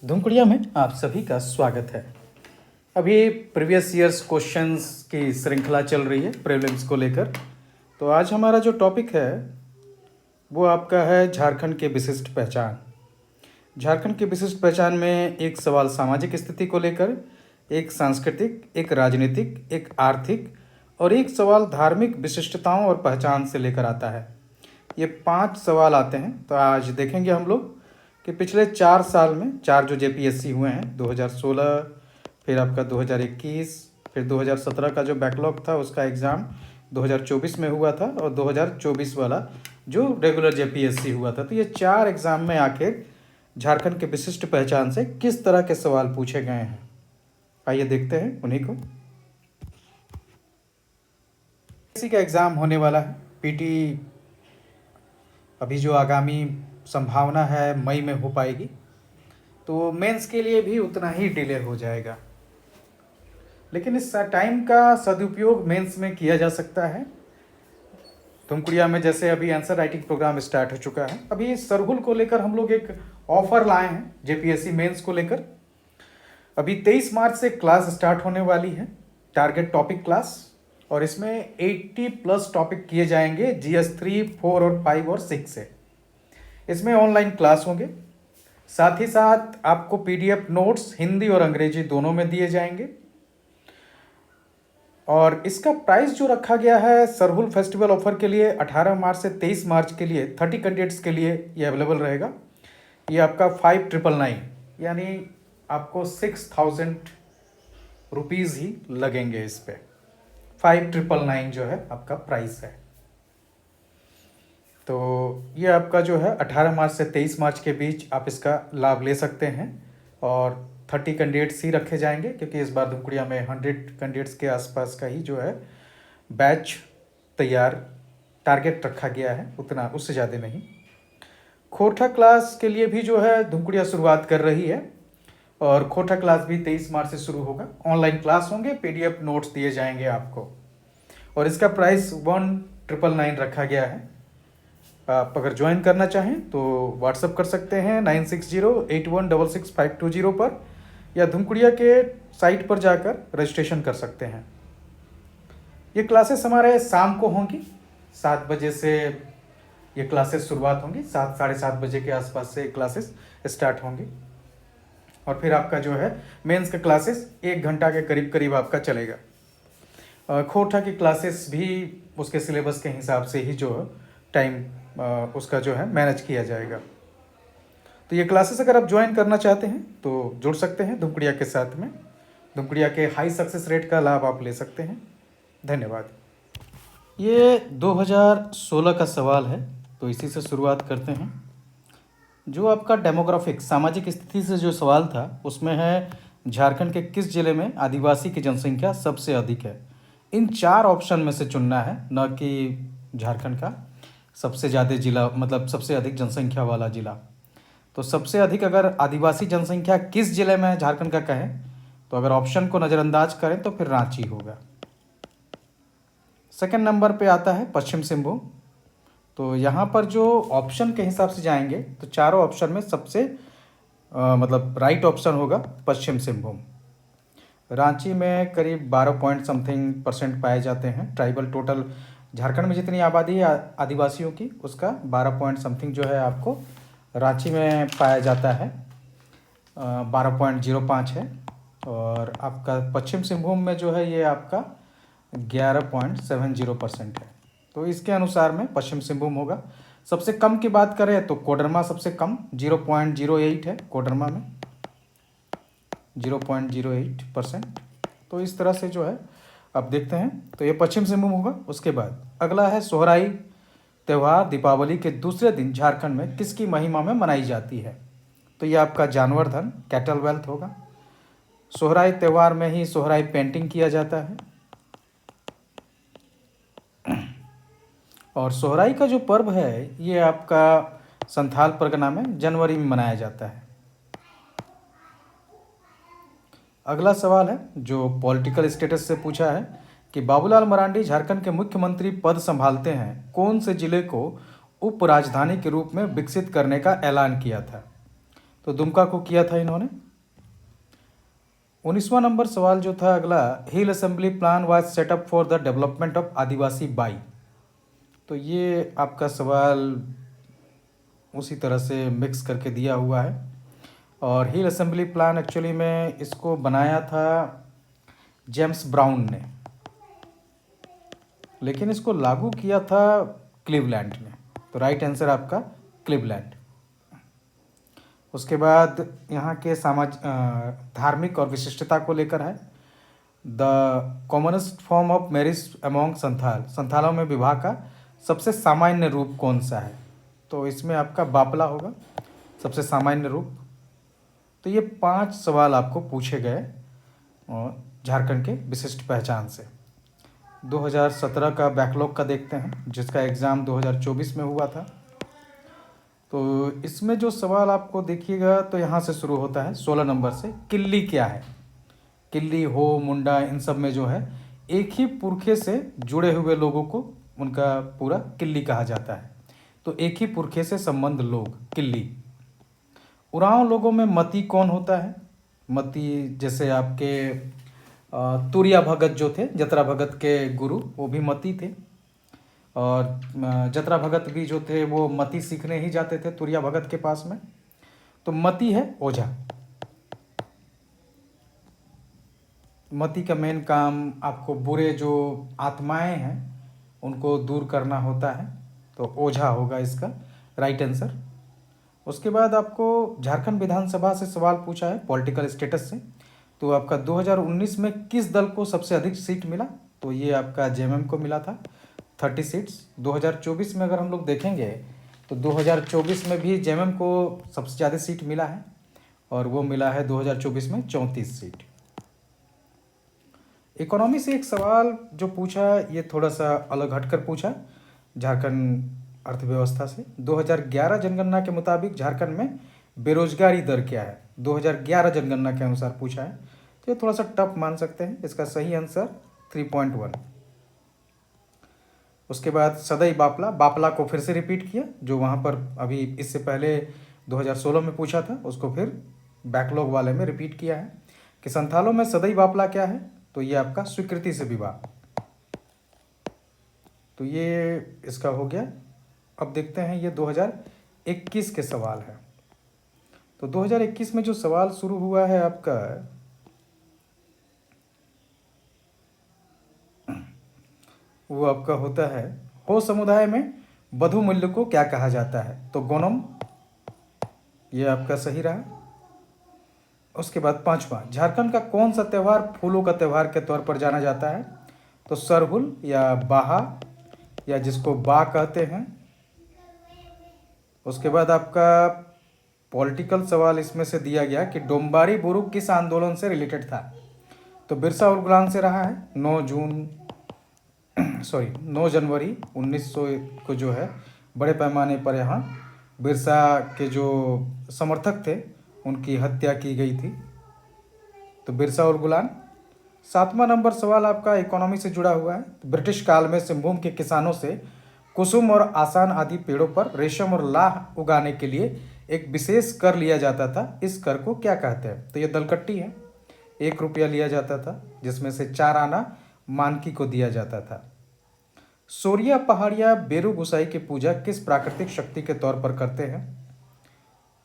धुमकुड़िया में आप सभी का स्वागत है। अभी प्रीवियस ईयर्स क्वेश्चंस की श्रृंखला चल रही है प्रीलिम्स को लेकर। तो आज हमारा जो टॉपिक है वो आपका है झारखंड के विशिष्ट पहचान। झारखंड की विशिष्ट पहचान में एक सवाल सामाजिक स्थिति को लेकर, एक सांस्कृतिक, एक राजनीतिक, एक आर्थिक और एक सवाल धार्मिक विशिष्टताओं और पहचान से लेकर आता है। ये 5 सवाल आते हैं। तो आज देखेंगे हम लोग कि पिछले 4 साल में 4 जो जेपीएससी हुए हैं, 2016, फिर आपका 2021, फिर 2017 का जो बैकलॉग था उसका एग्ज़ाम 2024 में हुआ था और 2024 वाला जो रेगुलर जेपीएससी हुआ था। तो ये 4 एग्ज़ाम में आखिर झारखंड के विशिष्ट पहचान से किस तरह के सवाल पूछे गए हैं, आइए देखते हैं उन्हीं को। इसी का एग्ज़ाम होने वाला है पीटी, अभी जो आगामी संभावना है मई में हो पाएगी। तो मेंस के लिए भी उतना ही डिले हो जाएगा, लेकिन इस टाइम का सदुपयोग मेंस में किया जा सकता है। धुमकुड़िया में जैसे अभी आंसर राइटिंग प्रोग्राम स्टार्ट हो चुका है, अभी सरहुल को लेकर हम लोग एक ऑफर लाए हैं जेपीएससी मेंस को लेकर। अभी 23 मार्च से क्लास स्टार्ट होने वाली है, टारगेट टॉपिक क्लास, और इसमें 80+ टॉपिक किए जाएंगे GS 3, 4 और 5 और 6 से। इसमें ऑनलाइन क्लास होंगे, साथ ही साथ आपको PDF नोट्स हिंदी और अंग्रेजी दोनों में दिए जाएंगे। और इसका प्राइस जो रखा गया है सरहुल फेस्टिवल ऑफर के लिए 18 मार्च से 23 मार्च के लिए 30 कैंडिडेट्स के लिए ये अवेलेबल रहेगा। ये आपका 5999 यानी आपको 6000 रुपीज़ ही लगेंगे इस पे। 5999 जो है आपका प्राइस है। तो ये आपका जो है 18 मार्च से 23 मार्च के बीच आप इसका लाभ ले सकते हैं। और 30 कैंडिडेट्स ही रखे जाएंगे, क्योंकि इस बार धुमकुड़िया में 100 कैंडिडेट्स के आसपास का ही जो है बैच तैयार टारगेट रखा गया है, उतना उससे ज़्यादा नहीं। खोरठा क्लास के लिए भी जो है धुमकुड़िया शुरुआत कर रही है, और खोरठा क्लास भी 23 मार्च से शुरू होगा। ऑनलाइन क्लास होंगे, PDF नोट्स दिए जाएंगे आपको, और इसका प्राइस 1999 रखा गया है। आप अगर ज्वाइन करना चाहें तो व्हाट्सअप कर सकते हैं 9608166520 पर, या धुमकुड़िया के साइट पर जाकर रजिस्ट्रेशन कर सकते हैं। ये क्लासेस हमारे शाम को होंगी, 7 बजे से ये क्लासेस शुरुआत होंगी, 7 साढ़े 7 बजे के आसपास से क्लासेस स्टार्ट होंगी। और फिर आपका जो है मेंस का क्लासेस 1 घंटा के करीब करीब आपका चलेगा। खोरठा की क्लासेस भी उसके सिलेबस के हिसाब से ही जो टाइम उसका जो है मैनेज किया जाएगा। तो ये क्लासेस अगर आप ज्वाइन करना चाहते हैं तो जुड़ सकते हैं धुमकुड़िया के साथ में। धुमकुड़िया के हाई सक्सेस रेट का लाभ आप ले सकते हैं। धन्यवाद। ये 2016 का सवाल है, तो इसी से शुरुआत करते हैं। जो आपका डेमोग्राफिक सामाजिक स्थिति से जो सवाल था उसमें है झारखंड के किस जिले में आदिवासी की जनसंख्या सबसे अधिक है। इन 4 ऑप्शन में से चुनना है, न कि झारखंड का सबसे ज़्यादा जिला, मतलब सबसे अधिक जनसंख्या वाला जिला। तो सबसे अधिक अगर आदिवासी जनसंख्या किस जिले में है झारखंड का कहें, तो अगर ऑप्शन को नज़रअंदाज करें तो फिर रांची होगा। सेकंड नंबर पे आता है पश्चिम सिंहभूम। तो यहाँ पर जो ऑप्शन के हिसाब से जाएंगे तो चारों ऑप्शन में सबसे मतलब राइट ऑप्शन होगा पश्चिम सिंहभूम। रांची में करीब 12 पॉइंट समथिंग % पाए जाते हैं। ट्राइबल टोटल झारखंड में जितनी आबादी है आदिवासियों की, उसका 12 पॉइंट समथिंग जो है आपको रांची में पाया जाता है, 12.05 है। और आपका पश्चिम सिंहभूम में जो है ये आपका 11.70% है। तो इसके अनुसार में पश्चिम सिंहभूम होगा। सबसे कम की बात करें तो कोडरमा सबसे कम 0.08 है, कोडरमा में 0.08%। तो इस तरह से जो है अब देखते हैं। तो ये पश्चिम सिंहभूम होगा। उसके बाद अगला है सोहराई त्यौहार दीपावली के दूसरे दिन झारखंड में किसकी महिमा में मनाई जाती है। तो ये आपका जानवर धन कैटल वेल्थ होगा। सोहराई त्यौहार में ही सोहराई पेंटिंग किया जाता है, और सोहराई का जो पर्व है ये आपका संथाल परगना में जनवरी में मनाया जाता है। अगला सवाल है जो पॉलिटिकल स्टेटस से पूछा है कि बाबूलाल मरांडी झारखंड के मुख्यमंत्री पद संभालते हैं, कौन से जिले को उप राजधानी के रूप में विकसित करने का ऐलान किया था। तो दुमका को किया था इन्होंने। 19वां नंबर सवाल जो था अगला, hill assembly plan was set up for the development of Adivasi by. तो ये आपका सवाल उसी तरह से मिक्स करके दिया हुआ है। और हिल असेंबली प्लान एक्चुअली में इसको बनाया था जेम्स ब्राउन ने, लेकिन इसको लागू किया था क्लीवलैंड ने। तो राइट आंसर आपका क्लीवलैंड। उसके बाद यहाँ के धार्मिक और विशिष्टता को लेकर है। The commonest form of marriage among Santhal, संथालों में विवाह का सबसे सामान्य रूप कौन सा है? तो इसमें आपका बापला होगा सबसे सामान्य रूप। तो ये 5 सवाल आपको पूछे गए और झारखंड के विशिष्ट पहचान से। 2017 का बैकलॉग का देखते हैं, जिसका एग्ज़ाम 2024 में हुआ था। तो इसमें जो सवाल आपको देखिएगा तो यहाँ से शुरू होता है 16 नंबर से। किल्ली क्या है? किल्ली, हो, मुंडा, इन सब में जो है एक ही पुरखे से जुड़े हुए लोगों को उनका पूरा किल्ली कहा जाता है। तो एक ही पुरखे से संबंध लोग, किल्ली। उरांव लोगों में मती कौन होता है? मती जैसे आपके तुरिया भगत जो थे, जतरा भगत के गुरु, वो भी मती थे। और जतरा भगत भी जो थे वो मती सीखने ही जाते थे तुरिया भगत के पास में। तो मती है ओझा। मती का मेन काम आपको बुरे जो आत्माएं हैं उनको दूर करना होता है। तो ओझा होगा इसका राइट आंसर। उसके बाद आपको झारखंड विधानसभा से सवाल पूछा है पॉलिटिकल स्टेटस से। तो आपका 2019 में किस दल को सबसे अधिक सीट मिला? तो ये आपका जेएमएम को मिला था 30 सीट्स। 2024 में अगर हम लोग देखेंगे तो 2024 में भी जेएमएम को सबसे ज़्यादा सीट मिला है और वो मिला है 2024 में 34 सीट। इकोनॉमी से एक सवाल जो पूछा ये थोड़ा सा अलग हटकर पूछा झारखंड अर्थव्यवस्था से। 2011 जनगणना के मुताबिक झारखंड में बेरोजगारी दर क्या है? 2011 जनगणना के अनुसार पूछा है, तो ये थोड़ा सा टफ मान सकते हैं। इसका सही आंसर 3.1। उसके बाद सदई बापला, बापला को फिर से रिपीट किया, जो वहाँ पर अभी इससे पहले 2016 में पूछा था उसको फिर बैकलॉग वाले में रिपीट किया है कि संथालों में सदई बापला क्या है? तो ये आपका स्वीकृति से विवाह। तो ये इसका हो गया। अब देखते हैं ये 2021 के सवाल हैं। तो 2021 में जो सवाल शुरू हुआ है आपका, वो आपका होता है, हो समुदाय में वधु मूल्य को क्या कहा जाता है? तो गोनम, ये आपका सही रहा। उसके बाद 5वां, झारखंड का कौन सा त्यौहार फूलों का त्यौहार के तौर पर जाना जाता है? तो सरहुल या बाहा या जिसको बा कहते हैं। उसके बाद आपका पॉलिटिकल सवाल इसमें से दिया गया कि डोम्बारी बोरू किस आंदोलन से रिलेटेड था? तो बिरसा उलगुलान से रहा है। 9 जनवरी 1900 को जो है बड़े पैमाने पर यहाँ बिरसा के जो समर्थक थे उनकी हत्या की गई थी। तो बिरसा उलगुलान। 7वां नंबर सवाल आपका इकोनॉमी से जुड़ा हुआ है। तो ब्रिटिश काल में सिंहभूम के किसानों से कुसुम और आसान आदि पेड़ों पर रेशम और लाह उगाने के लिए एक विशेष कर लिया जाता था। इस कर को क्या कहते हैं? तो ये दलकट्टी है। 1 रुपया लिया जाता था, जिसमें से 4 आना मानकी को दिया जाता था। सोरिया पहाड़िया बेरू गुसाई की पूजा किस प्राकृतिक शक्ति के तौर पर करते हैं?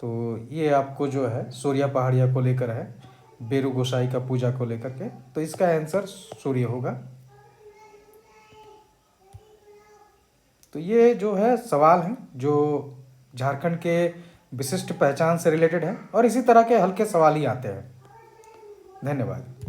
तो ये आपको जो है सोरिया पहाड़िया को लेकर है, बेरू गोसाई का पूजा को लेकर के। तो इसका आंसर सूर्य होगा। तो ये जो है सवाल हैं जो झारखंड के विशिष्ट पहचान से रिलेटेड है और इसी तरह के हल्के सवाल ही आते हैं। धन्यवाद।